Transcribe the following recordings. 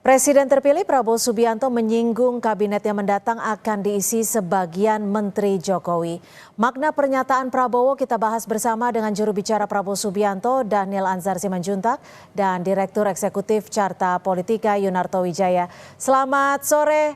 Presiden terpilih Prabowo Subianto menyinggung kabinet yang mendatang akan diisi sebagian Menteri Jokowi. Makna pernyataan Prabowo kita bahas bersama dengan juru bicara Prabowo Subianto, Daniel Anzar Simanjuntak, dan Direktur Eksekutif Carta Politika Yunarto Wijaya. Selamat sore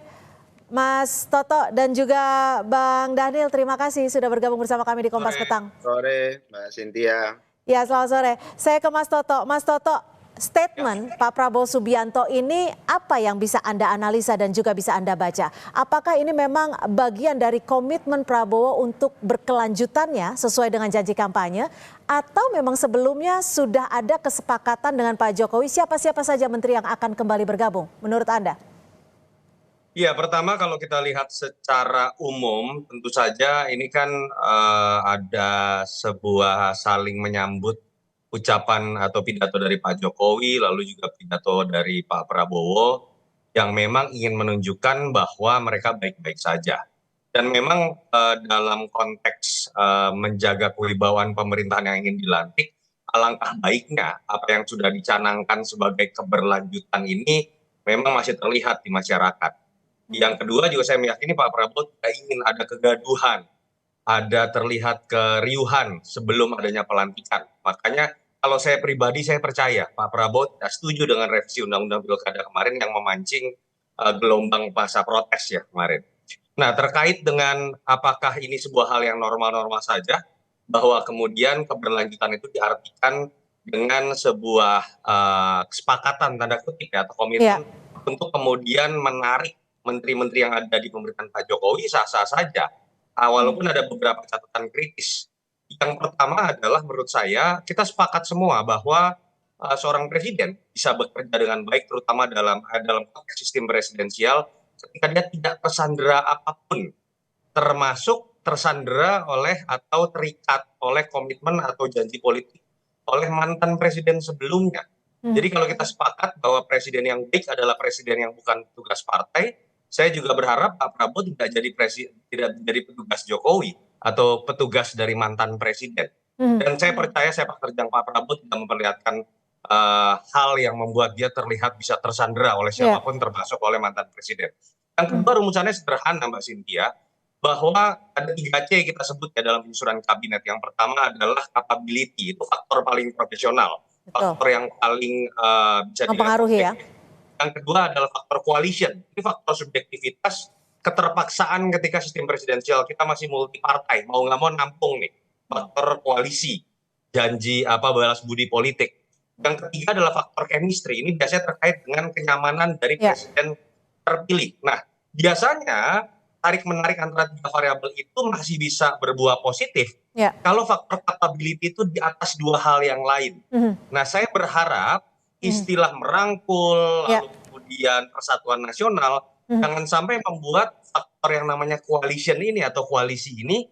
Mas Toto dan juga Bang Daniel, terima kasih sudah bergabung bersama kami di Kompas Petang. Sore Mbak Cynthia. Ya, selamat sore. Saya ke Mas Toto. Mas Toto, statement Pak Prabowo Subianto ini apa yang bisa Anda analisa dan juga bisa Anda baca? Apakah ini memang bagian dari komitmen Prabowo untuk berkelanjutannya sesuai dengan janji kampanye? Atau memang sebelumnya sudah ada kesepakatan dengan Pak Jokowi siapa-siapa saja menteri yang akan kembali bergabung menurut Anda? Ya, pertama kalau kita lihat secara umum, tentu saja ini kan ada sebuah saling menyambut ucapan atau pidato dari Pak Jokowi, lalu juga pidato dari Pak Prabowo, yang memang ingin menunjukkan bahwa mereka baik-baik saja. Dan memang dalam konteks menjaga kewibawaan pemerintahan yang ingin dilantik, alangkah baiknya apa yang sudah dicanangkan sebagai keberlanjutan ini memang masih terlihat di masyarakat. Yang kedua juga saya meyakini Pak Prabowo tidak ingin ada kegaduhan, ada terlihat keriuhan sebelum adanya pelantikan. Makanya kalau saya pribadi saya percaya Pak Prabowo tidak setuju dengan revisi Undang-Undang Pilkada kemarin yang memancing gelombang massa protes ya kemarin. Nah, terkait dengan apakah ini sebuah hal yang normal-normal saja, bahwa kemudian keberlanjutan itu diartikan dengan sebuah kesepakatan tanda kutip ya, atau Ya. komitmen untuk kemudian menarik menteri-menteri yang ada di pemerintahan Pak Jokowi sah-sah saja, walaupun ada beberapa catatan kritis. Yang pertama adalah menurut saya kita sepakat semua bahwa seorang presiden bisa bekerja dengan baik, terutama dalam konteks sistem presidensial, ketika dia tidak tersandera apapun, termasuk tersandera oleh atau terikat oleh komitmen atau janji politik oleh mantan presiden sebelumnya. Jadi kalau kita sepakat bahwa presiden yang baik adalah presiden yang bukan petugas partai, saya juga berharap Pak Prabowo tidak jadi petugas Jokowi atau petugas dari mantan presiden. Dan saya percaya sepak terjang Pak Prabowo tidak memperlihatkan hal yang membuat dia terlihat bisa tersandera oleh Ya. siapapun termasuk oleh mantan presiden. Yang kedua rumusannya sederhana Mbak Cynthia, bahwa ada 3C kita sebut ya dalam penyusunan kabinet. Yang pertama adalah capability, itu faktor paling profesional, Betul. faktor yang paling bisa dilihat Mempengaruhi ya. objektif. Yang kedua adalah faktor coalition, ini faktor subjektivitas, keterpaksaan ketika sistem presidensial kita masih multi partai, mau nggak mau nampung nih faktor koalisi, janji balas budi politik. Yang ketiga adalah faktor chemistry, ini biasanya terkait dengan kenyamanan dari Ya. presiden terpilih. Nah, biasanya tarik-menarik antara tiga variabel itu masih bisa berbuah positif Ya. kalau faktor capability itu di atas dua hal yang lain. Nah, saya berharap istilah merangkul, Ya. lalu kemudian persatuan nasional, jangan sampai membuat faktor yang namanya coalition ini atau koalisi ini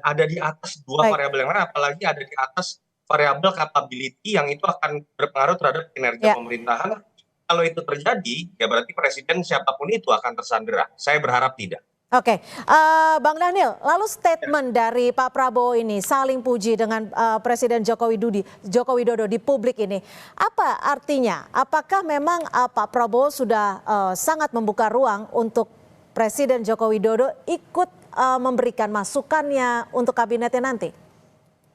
ada di atas dua Baik. variabel yang lain, apalagi ada di atas variabel capability yang itu akan berpengaruh terhadap kinerja Ya. pemerintahan. Kalau itu terjadi, ya berarti presiden siapapun itu akan tersandera. Saya berharap tidak. Oke, Bang Daniel, lalu statement dari Pak Prabowo ini saling puji dengan Presiden Joko Widodo di publik ini, apa artinya? Apakah memang Pak Prabowo sudah sangat membuka ruang untuk Presiden Joko Widodo ikut memberikan masukannya untuk kabinetnya nanti?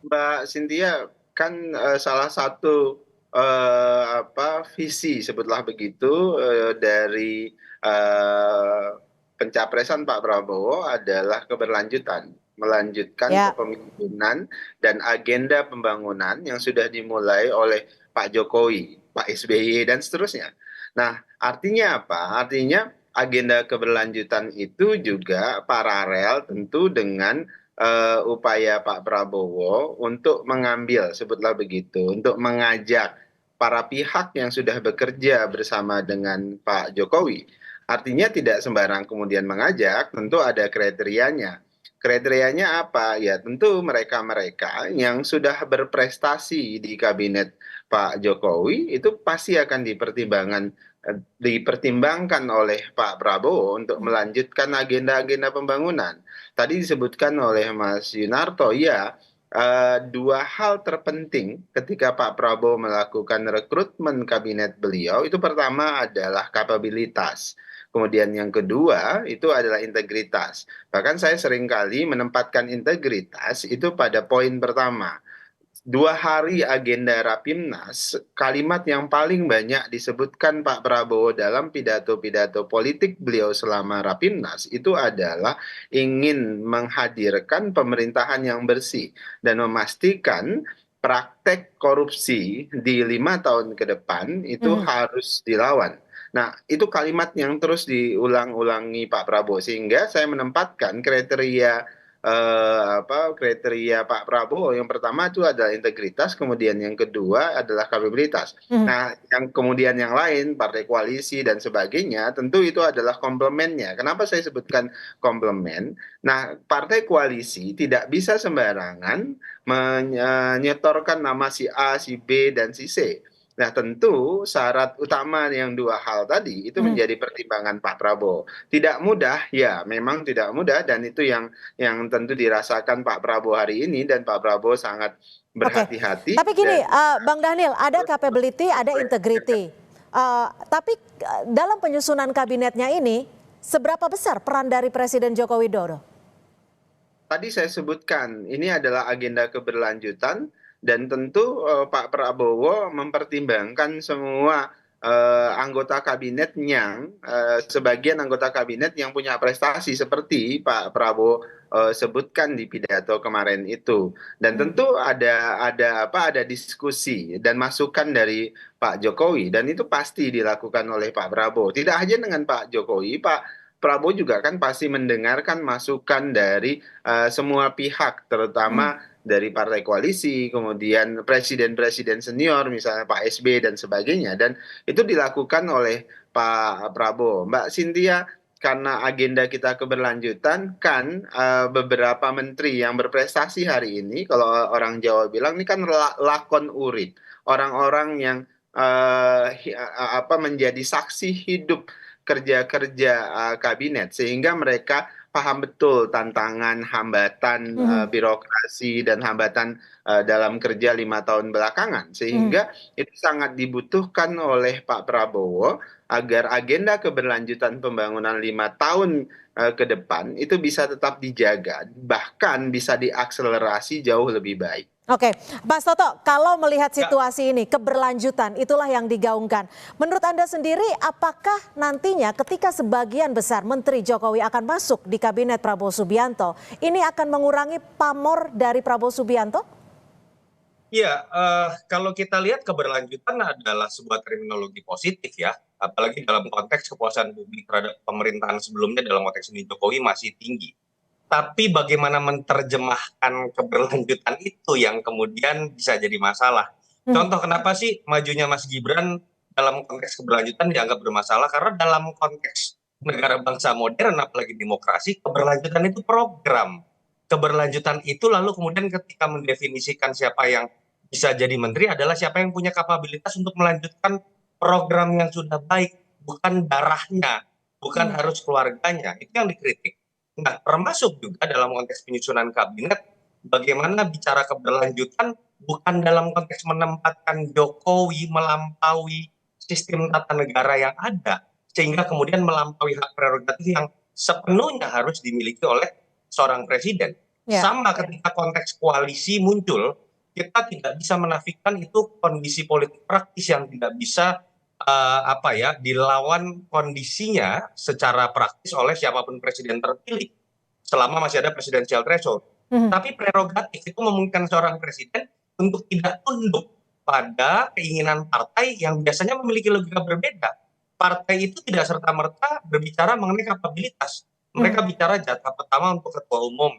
Mbak Cynthia, kan salah satu visi sebutlah begitu dari pencapresan Pak Prabowo adalah keberlanjutan, melanjutkan Ya. kepemimpinan dan agenda pembangunan yang sudah dimulai oleh Pak Jokowi, Pak SBY dan seterusnya. Nah, artinya apa? Artinya agenda keberlanjutan itu juga paralel tentu dengan upaya Pak Prabowo untuk mengambil, sebutlah begitu, untuk mengajak para pihak yang sudah bekerja bersama dengan Pak Jokowi. Artinya tidak sembarang kemudian mengajak, tentu ada kriterianya. Kriterianya apa? Ya tentu mereka-mereka yang sudah berprestasi di kabinet Pak Jokowi itu pasti akan dipertimbangkan oleh Pak Prabowo untuk melanjutkan agenda-agenda pembangunan. Tadi disebutkan oleh Mas Yunarto, ya dua hal terpenting ketika Pak Prabowo melakukan rekrutmen kabinet beliau itu pertama adalah kapabilitas. Kemudian yang kedua itu adalah integritas. Bahkan saya seringkali menempatkan integritas itu pada poin pertama. 2 hari agenda Rapimnas, kalimat yang paling banyak disebutkan Pak Prabowo dalam pidato-pidato politik beliau selama Rapimnas itu adalah ingin menghadirkan pemerintahan yang bersih dan memastikan praktek korupsi di 5 tahun ke depan itu Mhm. harus dilawan. Nah, itu kalimat yang terus diulang-ulangi Pak Prabowo sehingga saya menempatkan kriteria Pak Prabowo yang pertama itu adalah integritas, kemudian yang kedua adalah kapabilitas. Mhm. Nah, yang kemudian yang lain, partai koalisi dan sebagainya, tentu itu adalah komplemennya. Kenapa saya sebutkan komplemen? Nah, partai koalisi tidak bisa sembarangan menyetorkan nama si A, si B, dan si C. Nah, tentu syarat utama yang 2 hal tadi itu Mhm. menjadi pertimbangan Pak Prabowo. Tidak mudah, ya memang tidak mudah, dan itu yang tentu dirasakan Pak Prabowo hari ini dan Pak Prabowo sangat Oke, berhati-hati tapi gini, dan Bang Daniel, ada capability, ada integrity. Tapi dalam penyusunan kabinetnya ini, seberapa besar peran dari Presiden Joko Widodo? tadi saya sebutkan ini adalah agenda keberlanjutan dan tentu Pak Prabowo mempertimbangkan semua anggota kabinet yang sebagian anggota kabinet yang punya prestasi seperti Pak Prabowo sebutkan di pidato kemarin itu. Dan Hmm. tentu ada diskusi dan masukan dari Pak Jokowi dan itu pasti dilakukan oleh Pak Prabowo. Tidak hanya dengan Pak Jokowi, Pak Prabowo juga kan pasti mendengarkan masukan dari semua pihak, Hmm. terutama dari partai koalisi, kemudian presiden-presiden senior, misalnya Pak SB dan sebagainya, dan itu dilakukan oleh Pak Prabowo. Mbak Cynthia, karena agenda kita keberlanjutan, kan beberapa menteri yang berprestasi hari ini, kalau orang Jawa bilang, ini kan lakon urip, orang-orang yang menjadi saksi hidup kerja-kerja kabinet, sehingga mereka paham betul tantangan, hambatan Mhm. birokrasi dan hambatan dalam kerja 5 tahun belakangan, Mhm. sehingga itu sangat dibutuhkan oleh Pak Prabowo agar agenda keberlanjutan pembangunan 5 tahun ke depan itu bisa tetap dijaga, bahkan bisa diakselerasi jauh lebih baik. Oke, Mas Toto, kalau melihat Ya, situasi ini, keberlanjutan, itulah yang digaungkan. Menurut Anda sendiri, apakah nantinya ketika sebagian besar Menteri Jokowi akan masuk di Kabinet Prabowo Subianto, ini akan mengurangi pamor dari Prabowo Subianto? iya, kalau kita lihat keberlanjutan adalah sebuah terminologi positif ya, apalagi dalam konteks kepuasan publik terhadap pemerintahan sebelumnya dalam konteks ini Jokowi masih tinggi. Tapi bagaimana menerjemahkan keberlanjutan itu yang kemudian bisa jadi masalah. Mhm. Contoh kenapa sih majunya Mas Gibran dalam konteks keberlanjutan dianggap bermasalah? Karena dalam konteks negara bangsa modern, apalagi demokrasi, keberlanjutan itu program. Keberlanjutan itu lalu kemudian ketika mendefinisikan siapa yang bisa jadi menteri adalah siapa yang punya kapabilitas untuk melanjutkan program yang sudah baik, bukan darahnya, bukan Mhm. harus keluarganya. Itu yang dikritik. Nah, termasuk juga dalam konteks penyusunan kabinet, bagaimana bicara keberlanjutan bukan dalam konteks menempatkan Jokowi melampaui sistem tata negara yang ada, sehingga kemudian melampaui hak prerogatif yang sepenuhnya harus dimiliki oleh seorang presiden. Ya. Sama ketika konteks koalisi muncul, kita tidak bisa menafikan itu kondisi politik praktis yang tidak bisa dilawan kondisinya secara praktis oleh siapapun presiden terpilih selama masih ada presidensial threshold. Mhm. Tapi prerogatif itu memungkinkan seorang presiden untuk tidak tunduk pada keinginan partai yang biasanya memiliki logika berbeda. Partai itu tidak serta-merta berbicara mengenai kapabilitas. Mhm. Mereka bicara jatah pertama untuk ketua umum,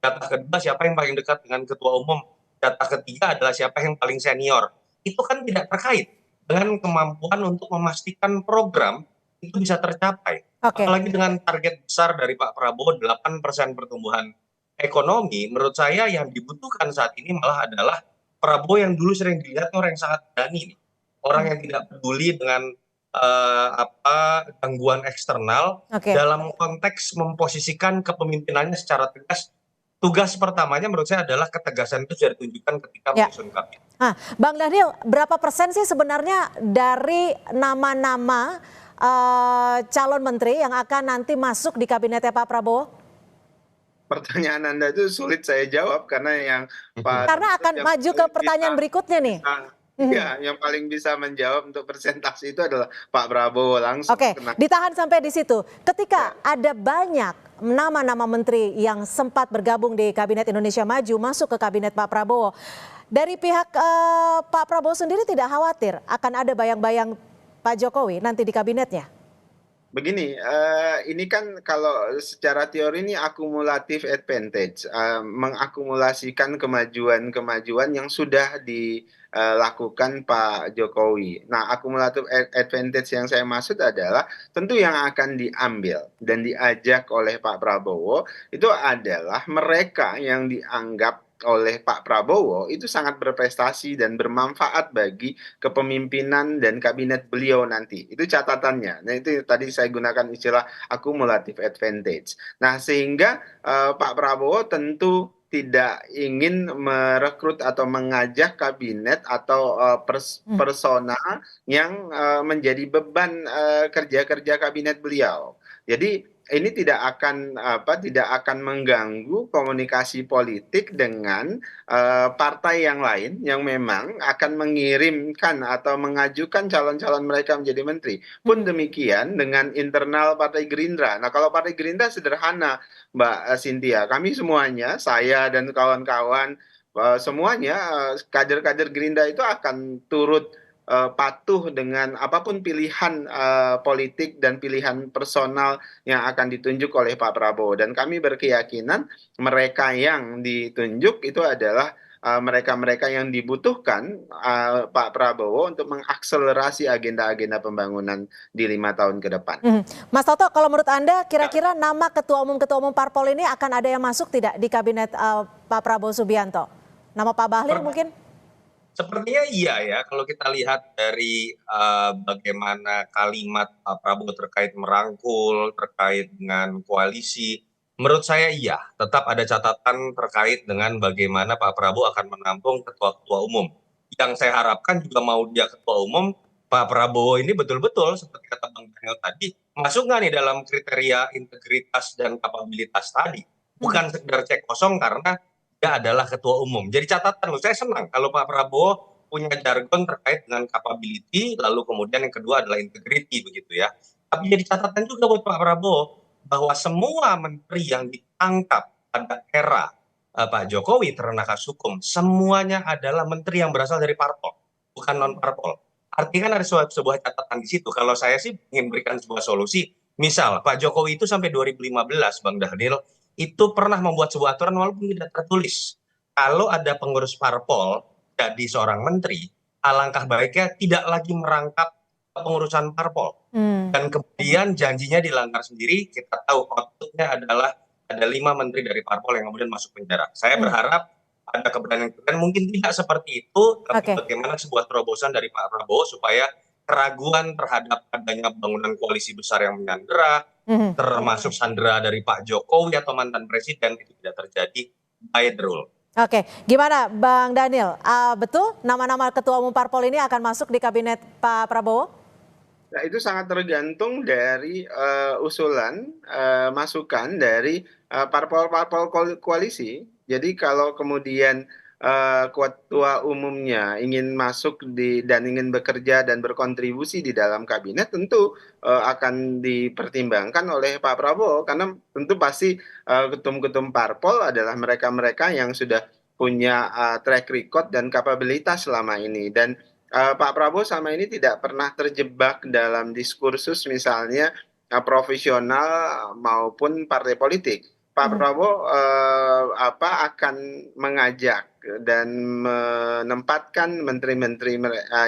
jatah kedua siapa yang paling dekat dengan ketua umum, jatah ketiga adalah siapa yang paling senior. Itu kan tidak terkait dengan kemampuan untuk memastikan program itu bisa tercapai. Oke. Apalagi dengan target besar dari Pak Prabowo 8% pertumbuhan ekonomi, menurut saya yang dibutuhkan saat ini malah adalah Prabowo yang dulu sering dilihat orang yang sangat berani nih. Orang Mhm. yang tidak peduli dengan gangguan eksternal Oke. dalam konteks memposisikan kepemimpinannya secara tegas tugas pertamanya menurut saya adalah ketegasan itu sudah ditunjukkan ketika Ya. menyusun kabinet. Bang Daniel, berapa persen sih sebenarnya dari nama-nama calon menteri yang akan nanti masuk di kabinetnya Pak Prabowo? Pertanyaan Anda itu sulit saya jawab karena Karena akan maju ke pertanyaan berikutnya nih. Ya, yang paling bisa menjawab untuk persentase itu adalah Pak Prabowo langsung. Oke, ditahan sampai di situ. Ketika ada banyak nama-nama menteri yang sempat bergabung di Kabinet Indonesia Maju masuk ke kabinet Pak Prabowo, dari pihak Pak Prabowo sendiri tidak khawatir akan ada bayang-bayang Pak Jokowi nanti di kabinetnya? Begini, ini kan kalau secara teori ini akumulatif advantage, mengakumulasikan kemajuan-kemajuan yang sudah dilakukan Pak Jokowi. Nah, akumulatif advantage yang saya maksud adalah tentu yang akan diambil dan diajak oleh Pak Prabowo itu adalah mereka yang dianggap oleh Pak Prabowo itu sangat berprestasi dan bermanfaat bagi kepemimpinan dan kabinet beliau nanti. Itu catatannya. Nah, itu tadi saya gunakan istilah akumulatif advantage. Nah, sehingga Pak Prabowo tentu tidak ingin merekrut atau mengajak kabinet atau persona yang menjadi beban kerja-kerja kabinet beliau. Jadi ini tidak akan mengganggu komunikasi politik dengan partai yang lain yang memang akan mengirimkan atau mengajukan calon-calon mereka menjadi menteri. Pun demikian dengan internal Partai Gerindra. Nah, kalau Partai Gerindra sederhana, Mbak Cynthia, kami semuanya, saya dan kawan-kawan semuanya kader-kader Gerindra itu akan turut patuh dengan apapun pilihan politik dan pilihan personal yang akan ditunjuk oleh Pak Prabowo. Dan kami berkeyakinan mereka yang ditunjuk itu adalah mereka-mereka yang dibutuhkan Pak Prabowo untuk mengakselerasi agenda-agenda pembangunan di 5 tahun ke depan. Mas Toto, kalau menurut Anda kira-kira nama ketua umum parpol ini akan ada yang masuk tidak di kabinet Pak Prabowo Subianto? Nama Pak Bahlil mungkin? Sepertinya iya ya, kalau kita lihat dari bagaimana kalimat Pak Prabowo terkait merangkul, terkait dengan koalisi, menurut saya iya, tetap ada catatan terkait dengan bagaimana Pak Prabowo akan menampung ketua-ketua umum. Yang saya harapkan juga mau dia ketua umum, Pak Prabowo ini betul-betul seperti kata Bang Daniel tadi, masuk nggak nih dalam kriteria integritas dan kapabilitas tadi. Bukan sekedar cek kosong karena dia adalah ketua umum. Jadi catatan, saya senang kalau Pak Prabowo punya jargon terkait dengan capability, lalu kemudian yang kedua adalah integrity begitu ya. Tapi jadi catatan juga buat Pak Prabowo bahwa semua menteri yang ditangkap pada era Pak Jokowi terkena kasus hukum, semuanya adalah menteri yang berasal dari parpol, bukan non parpol. Artinya kan ada sebuah catatan di situ. Kalau saya sih ingin berikan sebuah solusi, misal Pak Jokowi itu sampai 2015, Bang Daniel, itu pernah membuat sebuah aturan walaupun tidak tertulis. Kalau ada pengurus parpol jadi seorang menteri, alangkah baiknya tidak lagi merangkap pengurusan parpol. Dan kemudian janjinya dilanggar sendiri, kita tahu outputnya adalah ada 5 menteri dari parpol yang kemudian masuk penjara. Saya berharap ada keberanian, mungkin tidak seperti itu, tapi bagaimana sebuah terobosan dari Pak Prabowo supaya keraguan terhadap adanya bangunan koalisi besar yang menyandera, termasuk sandera dari Pak Jokowi atau mantan presiden itu tidak terjadi by the rule. Oke, gimana Bang Daniel? Betul nama-nama ketua umum parpol ini akan masuk di kabinet Pak Prabowo? Nah, itu sangat tergantung dari usulan, masukan dari parpol-parpol koalisi. Jadi kalau kemudian ketua umumnya ingin masuk dan ingin bekerja dan berkontribusi di dalam kabinet, tentu akan dipertimbangkan oleh Pak Prabowo karena tentu pasti ketum-ketum parpol adalah mereka-mereka yang sudah punya track record dan kapabilitas selama ini. Dan Pak Prabowo selama ini tidak pernah terjebak dalam diskursus misalnya profesional maupun partai politik. Pak Prabowo akan mengajak dan menempatkan menteri-menteri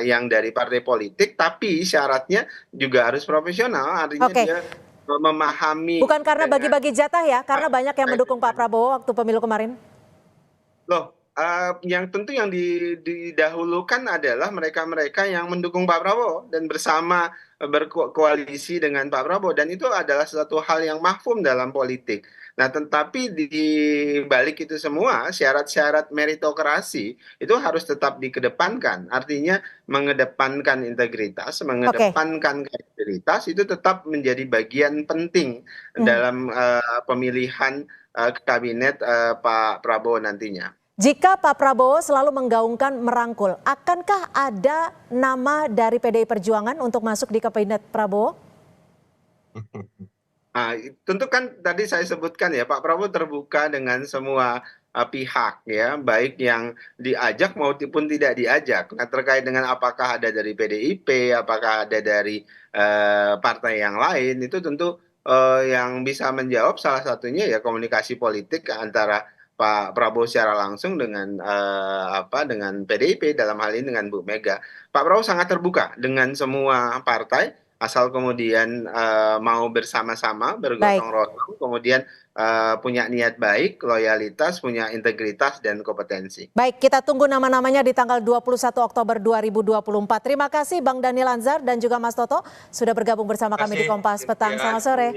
yang dari partai politik, tapi syaratnya juga harus profesional, artinya dia memahami. Bukan karena bagi-bagi jatah ya, karena banyak yang mendukung Pak Prabowo waktu pemilu kemarin. Loh, yang tentu yang didahulukan adalah mereka-mereka yang mendukung Pak Prabowo dan bersama berkoalisi dengan Pak Prabowo, dan itu adalah suatu hal yang mafhum dalam politik. Nah, tetapi di balik itu semua, syarat-syarat meritokrasi itu harus tetap dikedepankan. Artinya mengedepankan integritas, Oke. mengedepankan kredibilitas itu tetap menjadi bagian penting Hmm. dalam pemilihan kabinet Pak Prabowo nantinya. Jika Pak Prabowo selalu menggaungkan merangkul, akankah ada nama dari PDI Perjuangan untuk masuk di kabinet Prabowo? Nah, tentu kan tadi saya sebutkan ya, Pak Prabowo terbuka dengan semua pihak ya, baik yang diajak maupun tidak diajak. Nah, terkait dengan apakah ada dari PDIP, apakah ada dari partai yang lain, itu tentu yang bisa menjawab salah satunya ya komunikasi politik antara Pak Prabowo secara langsung dengan dengan PDIP, dalam hal ini dengan Bu Mega. Pak Prabowo sangat terbuka dengan semua partai, asal kemudian mau bersama-sama Baik. bergotong royong, kemudian punya niat baik, loyalitas, punya integritas dan kompetensi. Baik, kita tunggu nama-namanya di tanggal 21 Oktober 2024. Terima kasih Bang Daniel Anzar dan juga Mas Toto sudah bergabung bersama kami di Terima kasih, Kompas Petang. Cynthia. Selamat sore.